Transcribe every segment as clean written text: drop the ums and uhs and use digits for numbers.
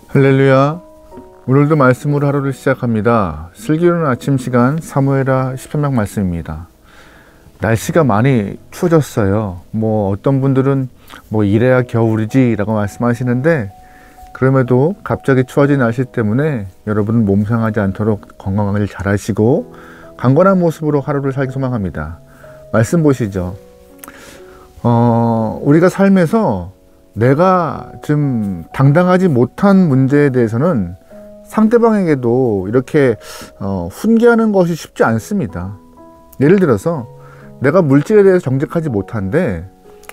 할렐루야. 오늘도 말씀으로 하루를 시작합니다. 슬기로운 아침 시간 사무엘하 13장 말씀입니다. 날씨가 많이 추워졌어요. 어떤 분들은 이래야 겨울이지 라고 말씀하시는데, 그럼에도 갑자기 추워진 날씨 때문에 여러분은 몸 상하지 않도록 건강하길 잘하시고 강건한 모습으로 하루를 살기 소망합니다. 말씀 보시죠. 우리가 삶에서 내가 좀 당당하지 못한 문제에 대해서는 상대방에게도 이렇게 훈계하는 것이 쉽지 않습니다. 예를 들어서 내가 물질에 대해서 정직하지 못한데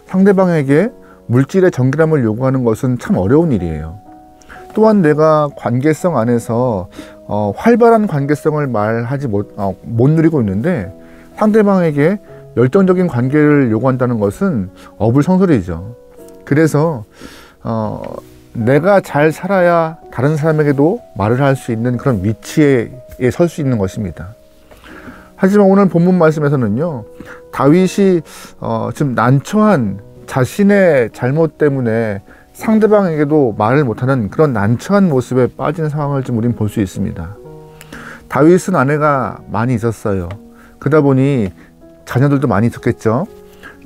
상대방에게 물질의 정결함을 요구하는 것은 참 어려운 일이에요. 또한 내가 관계성 안에서 활발한 관계성을 못 누리고 있는데 상대방에게 열정적인 관계를 요구한다는 것은 어불성설이죠. 그래서 내가 잘 살아야 다른 사람에게도 말을 할 수 있는 그런 위치에 설 수 있는 것입니다. 하지만 오늘 본문 말씀에서는요, 다윗이 지금 난처한 자신의 잘못 때문에 상대방에게도 말을 못하는 그런 난처한 모습에 빠진 상황을 좀 우린 볼 수 있습니다. 다윗은 아내가 많이 있었어요. 그러다 보니 자녀들도 많이 있었겠죠.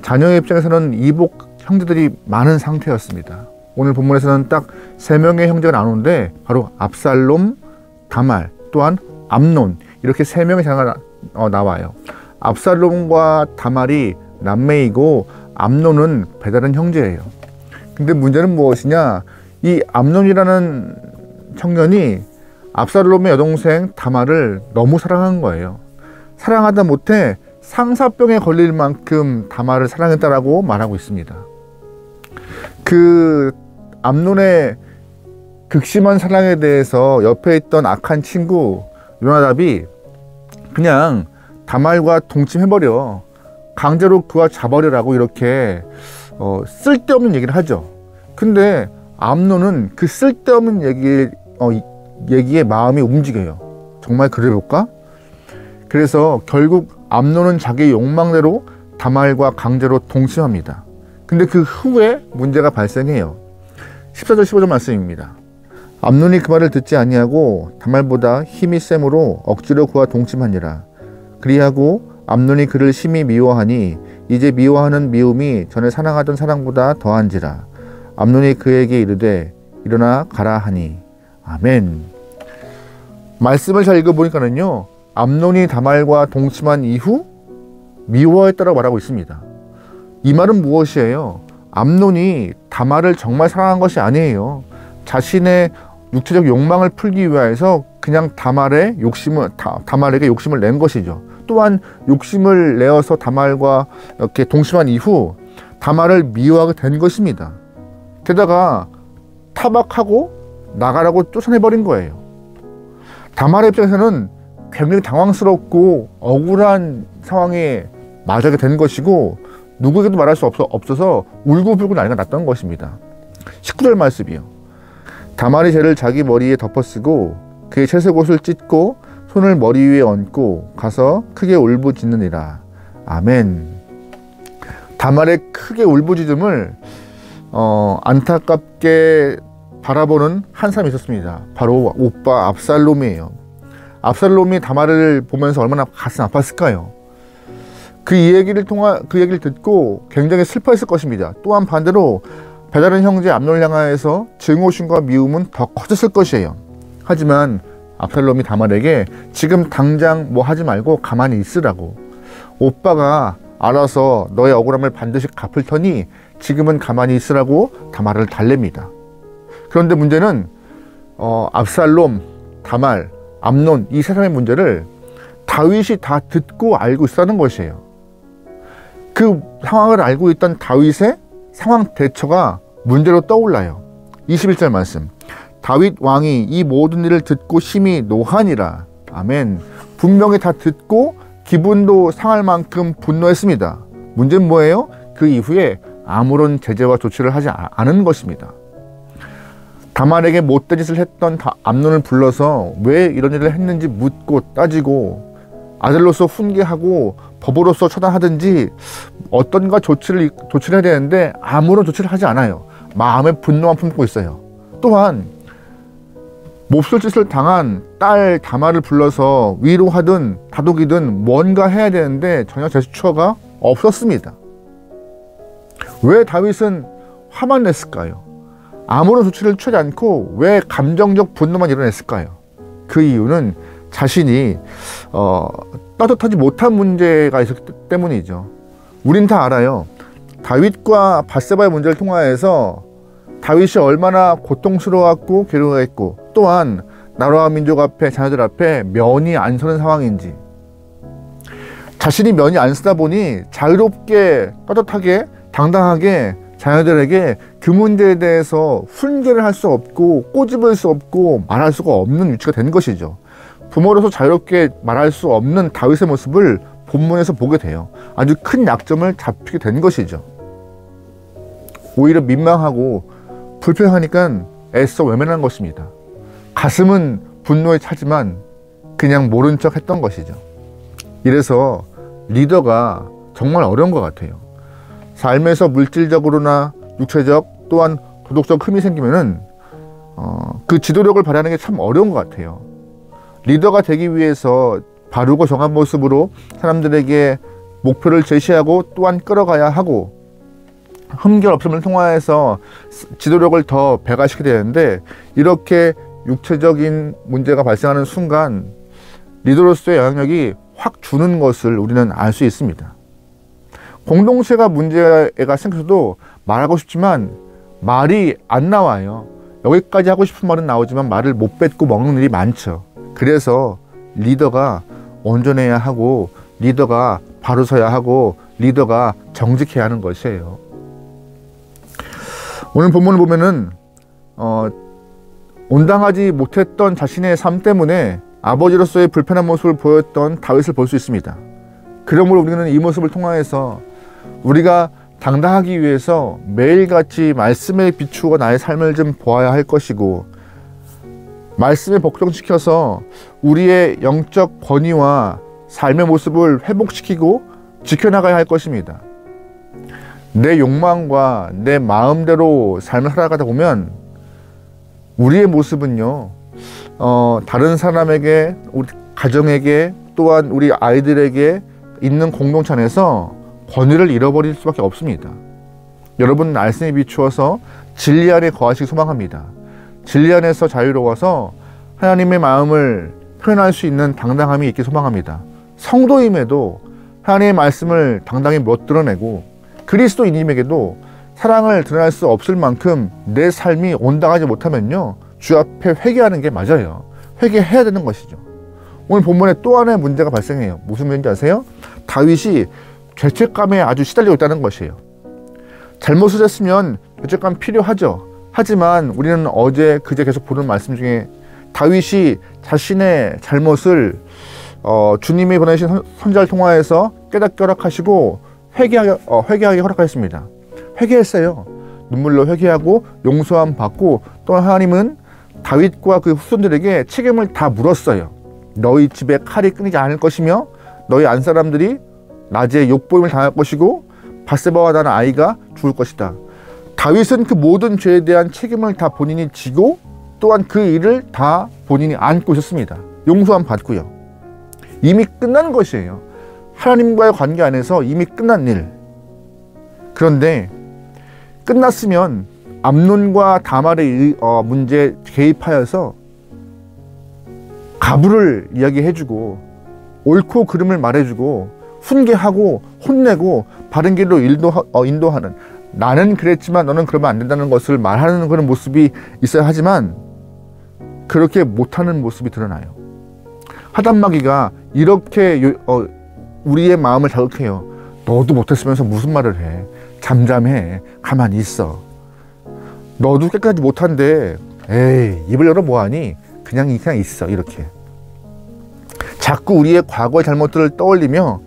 자녀의 입장에서는 이복 형제들이 많은 상태였습니다. 오늘 본문에서는 딱 3명의 형제가 나오는데 바로 압살롬, 다말, 또한 암논, 이렇게 3명의 자녀가 나와요. 압살롬과 다말이 남매이고 암논은 배다른 형제예요. 근데 문제는 무엇이냐, 이 암논이라는 청년이 압살롬의 여동생 다말을 너무 사랑한 거예요. 사랑하다 못해 상사병에 걸릴 만큼 다말을 사랑했다라고 말하고 있습니다. 그 암논의 극심한 사랑에 대해서 옆에 있던 악한 친구 요나답이 그냥 다말과 동침해버려, 강제로 그와 잡아버리라고 이렇게 쓸데없는 얘기를 하죠. 근데 암논은 그 쓸데없는 얘기에 마음이 움직여요. 정말 그래볼까? 그래서 결국 암논은 자기의 욕망대로 다말과 강제로 동침합니다. 근데 그 후에 문제가 발생해요. 14절 15절 말씀입니다. 암논이 그 말을 듣지 아니하고 다말보다 힘이 셈으로 억지로 그와 동침하니라. 그리하고 암논이 그를 심히 미워하니 이제 미워하는 미움이 전에 사랑하던 사랑보다 더한지라. 암논이 그에게 이르되 일어나 가라 하니. 아멘. 말씀을 잘 읽어보니까는요, 암논이 다말과 동침한 이후 미워했다라고 말하고 있습니다. 이 말은 무엇이에요? 암논이 다말을 정말 사랑한 것이 아니에요. 자신의 육체적 욕망을 풀기 위해서 그냥 다말에게 욕심을 낸 것이죠. 또한 욕심을 내어서 다말과 이렇게 동침한 이후 다말을 미워하게 된 것입니다. 게다가 타박하고 나가라고 쫓아내버린 거예요. 다말의 입장에서는 굉장히 당황스럽고 억울한 상황에 맞게 된 것이고 누구에게도 말할 수 없어서 울고불고 난리가 났던 것입니다. 19절 말씀이요. 다말이 죄를 자기 머리에 덮어쓰고 그의 채색옷을 찢고 손을 머리 위에 얹고 가서 크게 울부짖느니라. 아멘. 다말의 크게 울부짖음을 안타깝게 바라보는 한 사람이 있었습니다. 바로 오빠 압살롬이에요. 압살롬이 다말을 보면서 얼마나 가슴 아팠을까요? 그 얘기를 듣고 굉장히 슬퍼했을 것입니다. 또한 반대로 배다른 형제 암논을 향하여서 증오심과 미움은 더 커졌을 것이에요. 하지만 압살롬이 다말에게 지금 당장 뭐 하지 말고 가만히 있으라고, 오빠가 알아서 너의 억울함을 반드시 갚을 터니 지금은 가만히 있으라고 다말을 달랩니다. 그런데 문제는 압살롬, 다말, 암논, 이 세 사람의 문제를 다윗이 다 듣고 알고 있었다는 것이에요. 그 상황을 알고 있던 다윗의 상황 대처가 문제로 떠올라요. 21절 말씀. 다윗 왕이 이 모든 일을 듣고 심히 노하니라. 아멘. 분명히 다 듣고 기분도 상할 만큼 분노했습니다. 문제는 뭐예요? 그 이후에 아무런 제재와 조치를 하지 않은 것입니다. 다말에게 못된 짓을 했던 암논을 불러서 왜 이런 일을 했는지 묻고 따지고 아들로서 훈계하고 법으로서 처단하든지 어떤가 조치를 해야 되는데 아무런 조치를 하지 않아요. 마음에 분노만 품고 있어요. 또한 몹쓸 짓을 당한 딸 다말을 불러서 위로하든 다독이든 뭔가 해야 되는데 전혀 제스처가 없었습니다. 왜 다윗은 화만 냈을까요? 아무런 조치를 취하지 않고 왜 감정적 분노만 일어냈을까요? 그 이유는 자신이 따뜻하지 못한 문제가 있었기 때문이죠. 우린 다 알아요. 다윗과 밧세바의 문제를 통하여서 다윗이 얼마나 고통스러웠고 괴로워했고, 또한 나라와 민족 앞에, 자녀들 앞에 면이 안 서는 상황인지, 자신이 면이 안 서다 보니 자유롭게 따뜻하게 당당하게 자녀들에게 그 문제에 대해서 훈계를 할 수 없고 꼬집을 수 없고 말할 수가 없는 위치가 된 것이죠. 부모로서 자유롭게 말할 수 없는 다윗의 모습을 본문에서 보게 돼요. 아주 큰 약점을 잡히게 된 것이죠. 오히려 민망하고 불편하니까 애써 외면한 것입니다. 가슴은 분노에 차지만 그냥 모른 척 했던 것이죠. 이래서 리더가 정말 어려운 것 같아요. 삶에서 물질적으로나 육체적 또한 도덕적 흠이 생기면은 그 지도력을 발휘하는 게 참 어려운 것 같아요. 리더가 되기 위해서 바르고 정한 모습으로 사람들에게 목표를 제시하고 또한 끌어가야 하고, 흠결 없음을 통하여서 지도력을 더 배가시키게 되는데, 이렇게 육체적인 문제가 발생하는 순간 리더로서의 영향력이 확 주는 것을 우리는 알 수 있습니다. 공동체가 문제가 생겨도 말하고 싶지만 말이 안 나와요. 여기까지 하고 싶은 말은 나오지만 말을 못 뱉고 먹는 일이 많죠. 그래서 리더가 온전해야 하고, 리더가 바로 서야 하고, 리더가 정직해야 하는 것이에요. 오늘 본문을 보면은 온당하지 못했던 자신의 삶 때문에 아버지로서의 불편한 모습을 보였던 다윗을 볼 수 있습니다. 그러므로 우리는 이 모습을 통하여서 우리가 당당하기 위해서 매일같이 말씀에 비추어 나의 삶을 좀 보아야 할 것이고, 말씀에 복종시켜서 우리의 영적 권위와 삶의 모습을 회복시키고 지켜나가야 할 것입니다. 내 욕망과 내 마음대로 삶을 살아가다 보면 우리의 모습은요, 다른 사람에게, 우리 가정에게, 또한 우리 아이들에게 있는 공동체 안에서 권위를 잃어버릴 수밖에 없습니다. 여러분, 말씀에 비추어서 진리 안에 거하시기 소망합니다. 진리 안에서 자유로워서 하나님의 마음을 표현할 수 있는 당당함이 있기 소망합니다. 성도임에도 하나님의 말씀을 당당히 못 드러내고, 그리스도인임에게도 사랑을 드러낼 수 없을 만큼 내 삶이 온당하지 못하면요, 주 앞에 회개하는 게 맞아요. 회개해야 되는 것이죠. 오늘 본문에 또 하나의 문제가 발생해요. 무슨 문제인지 아세요? 다윗이 죄책감에 아주 시달리고 있다는 것이에요. 잘못을 했으면 죄책감 필요하죠. 하지만 우리는 어제 그제 계속 보는 말씀 중에 다윗이 자신의 잘못을 주님이 보내신 선지자를 통하여서 깨닫게 허락하시고 회개하게 허락하셨습니다. 회개했어요. 눈물로 회개하고 용서함 받고, 또 하나님은 다윗과 그 후손들에게 책임을 다 물었어요. 너희 집에 칼이 끊이지 않을 것이며 너희 안사람들이 낮에 욕보임을 당할 것이고 밧세바와 나는 아이가 죽을 것이다. 다윗은 그 모든 죄에 대한 책임을 다 본인이 지고, 또한 그 일을 다 본인이 안고 있었습니다. 용서함 받고요. 이미 끝난 것이에요. 하나님과의 관계 안에서 이미 끝난 일. 그런데 끝났으면 암논과 다말의 문제에 개입하여서 가부를 이야기해주고 옳고 그름을 말해주고 훈계하고 혼내고 바른 길로 인도하는, 나는 그랬지만 너는 그러면 안 된다는 것을 말하는 그런 모습이 있어야 하지만 그렇게 못하는 모습이 드러나요. 하단마귀가 이렇게 우리의 마음을 자극해요. 너도 못했으면서 무슨 말을 해? 잠잠해. 가만히 있어. 너도 깨끗하지 못한데 에이, 입을 열어 뭐하니? 그냥 있어. 이렇게 자꾸 우리의 과거의 잘못들을 떠올리며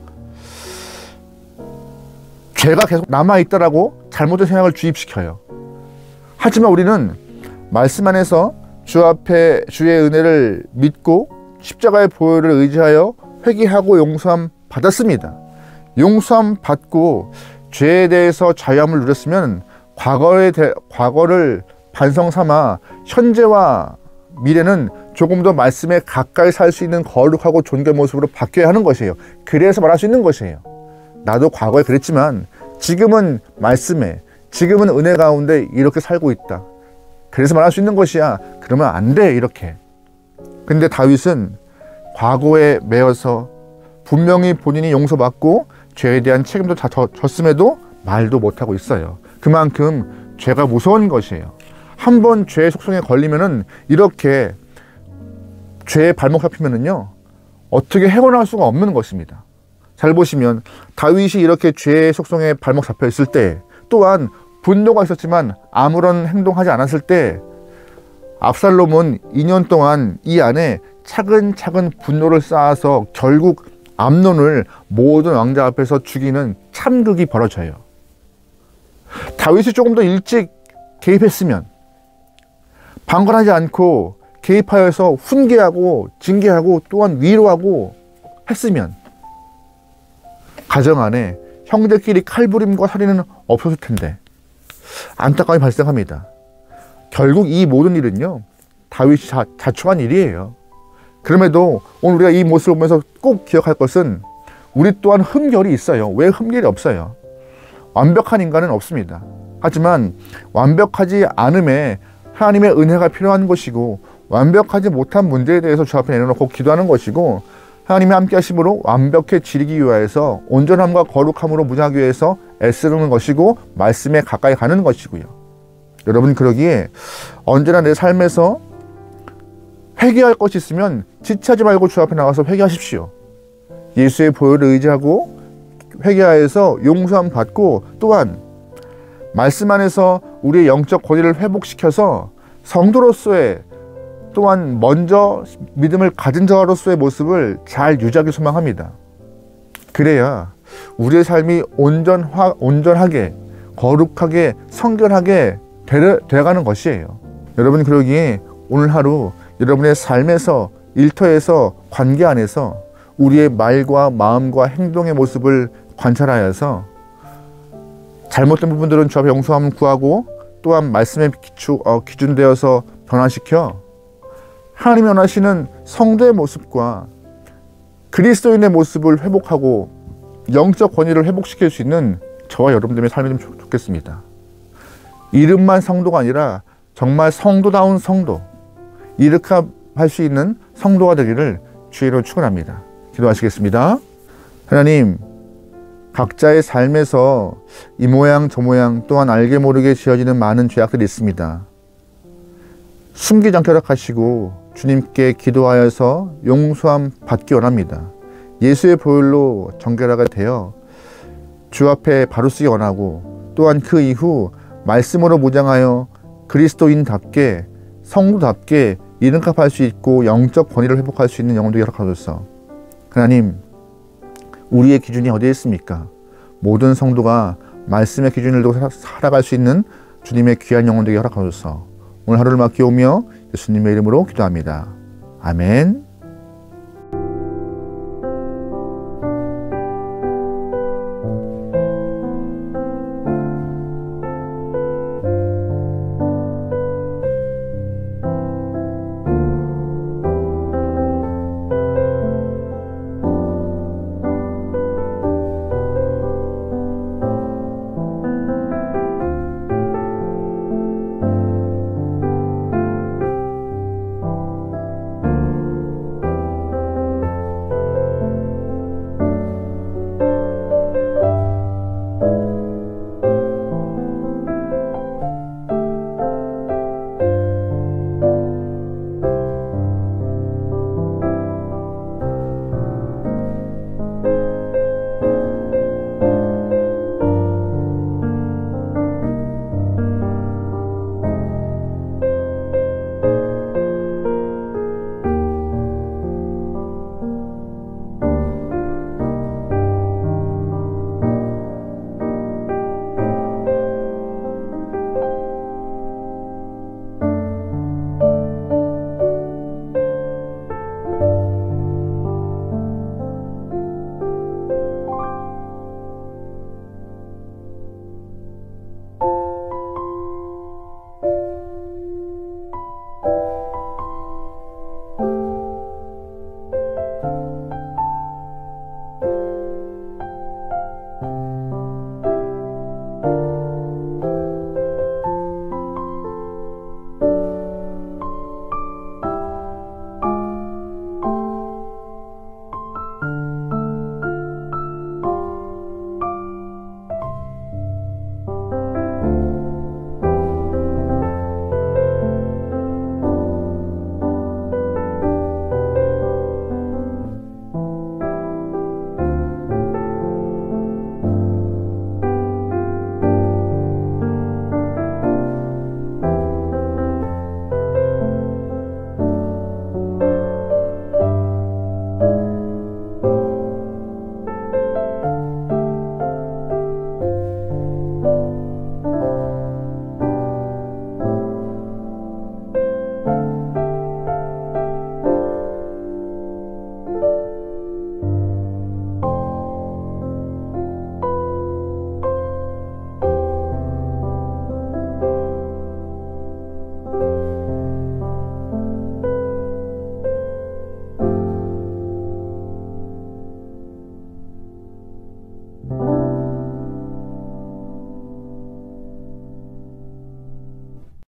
죄가 계속 남아있다라고 잘못된 생각을 주입시켜요. 하지만 우리는 말씀 안에서 주 앞에 주의 은혜를 믿고 십자가의 보혈을 의지하여 회개하고 용서함 받았습니다. 용서함 받고 죄에 대해서 자유함을 누렸으면 과거를 반성 삼아 현재와 미래는 조금 더 말씀에 가까이 살 수 있는 거룩하고 존귀한 모습으로 바뀌어야 하는 것이에요. 그래서 말할 수 있는 것이에요. 나도 과거에 그랬지만 지금은 말씀에, 지금은 은혜 가운데 이렇게 살고 있다. 그래서 말할 수 있는 것이야. 그러면 안 돼, 이렇게. 근데 다윗은 과거에 매여서 분명히 본인이 용서받고 죄에 대한 책임도 다 졌음에도 말도 못하고 있어요. 그만큼 죄가 무서운 것이에요. 한번 죄의 속성에 걸리면은 이렇게 죄에 발목 잡히면은요, 어떻게 헤어나올 수가 없는 것입니다. 잘 보시면 다윗이 이렇게 죄의 속성에 발목 잡혀 있을 때, 또한 분노가 있었지만 아무런 행동하지 않았을 때, 압살롬은 2년 동안 이 안에 차근차근 분노를 쌓아서 결국 암논을 모든 왕자 앞에서 죽이는 참극이 벌어져요. 다윗이 조금 더 일찍 개입했으면, 방관하지 않고 개입하여서 훈계하고 징계하고 또한 위로하고 했으면 가정 안에 형제끼리 칼부림과 살인은 없었을 텐데 안타까움이 발생합니다. 결국 이 모든 일은요, 다윗이 자초한 일이에요. 그럼에도 오늘 우리가 이 모습을 보면서 꼭 기억할 것은 우리 또한 흠결이 있어요. 왜 흠결이 없어요? 완벽한 인간은 없습니다. 하지만 완벽하지 않음에 하나님의 은혜가 필요한 것이고, 완벽하지 못한 문제에 대해서 주 앞에 내려놓고 기도하는 것이고, 하나님이 함께 하심으로 완벽해지기 위하여서 온전함과 거룩함으로 무장하기 위해서 애쓰는 것이고, 말씀에 가까이 가는 것이고요. 여러분, 그러기에 언제나 내 삶에서 회개할 것이 있으면 지체하지 말고 주 앞에 나가서 회개하십시오. 예수의 보혈을 의지하고 회개하여서 용서함 받고, 또한 말씀 안에서 우리의 영적 권위를 회복시켜서 성도로서의, 또한 먼저 믿음을 가진 자로서의 모습을 잘 유지하기 소망합니다. 그래야 우리의 삶이 온전하게, 거룩하게, 성결하게 되어가는 것이에요. 여러분, 그러기에 오늘 하루 여러분의 삶에서, 일터에서, 관계 안에서 우리의 말과 마음과 행동의 모습을 관찰하여서 잘못된 부분들은 주 앞에 용서함을 구하고, 또한 말씀에 기준되어서 변화시켜 하나님이 원하시는 성도의 모습과 그리스도인의 모습을 회복하고 영적 권위를 회복시킬 수 있는 저와 여러분들의 삶이 좀 좋겠습니다. 이름만 성도가 아니라 정말 성도다운 성도, 이렇게 할 수 있는 성도가 되기를 주의로 축원합니다. 기도하시겠습니다. 하나님, 각자의 삶에서 이 모양 저 모양, 또한 알게 모르게 지어지는 많은 죄악들이 있습니다. 숨기지 않게 허락하시고 주님께 기도하여서 용서함 받기 원합니다. 예수의 보혈로 정결하게 되어 주 앞에 바로 쓰기 원하고, 또한 그 이후 말씀으로 무장하여 그리스도인답게, 성도답게 이름값할 수 있고 영적 권위를 회복할 수 있는 영혼들이 허락하소서. 하나님, 우리의 기준이 어디에 있습니까? 모든 성도가 말씀의 기준을 두고 살아갈 수 있는 주님의 귀한 영혼들이 허락하소서. 오늘 하루를 맡기오며 예수님의 이름으로 기도합니다. 아멘.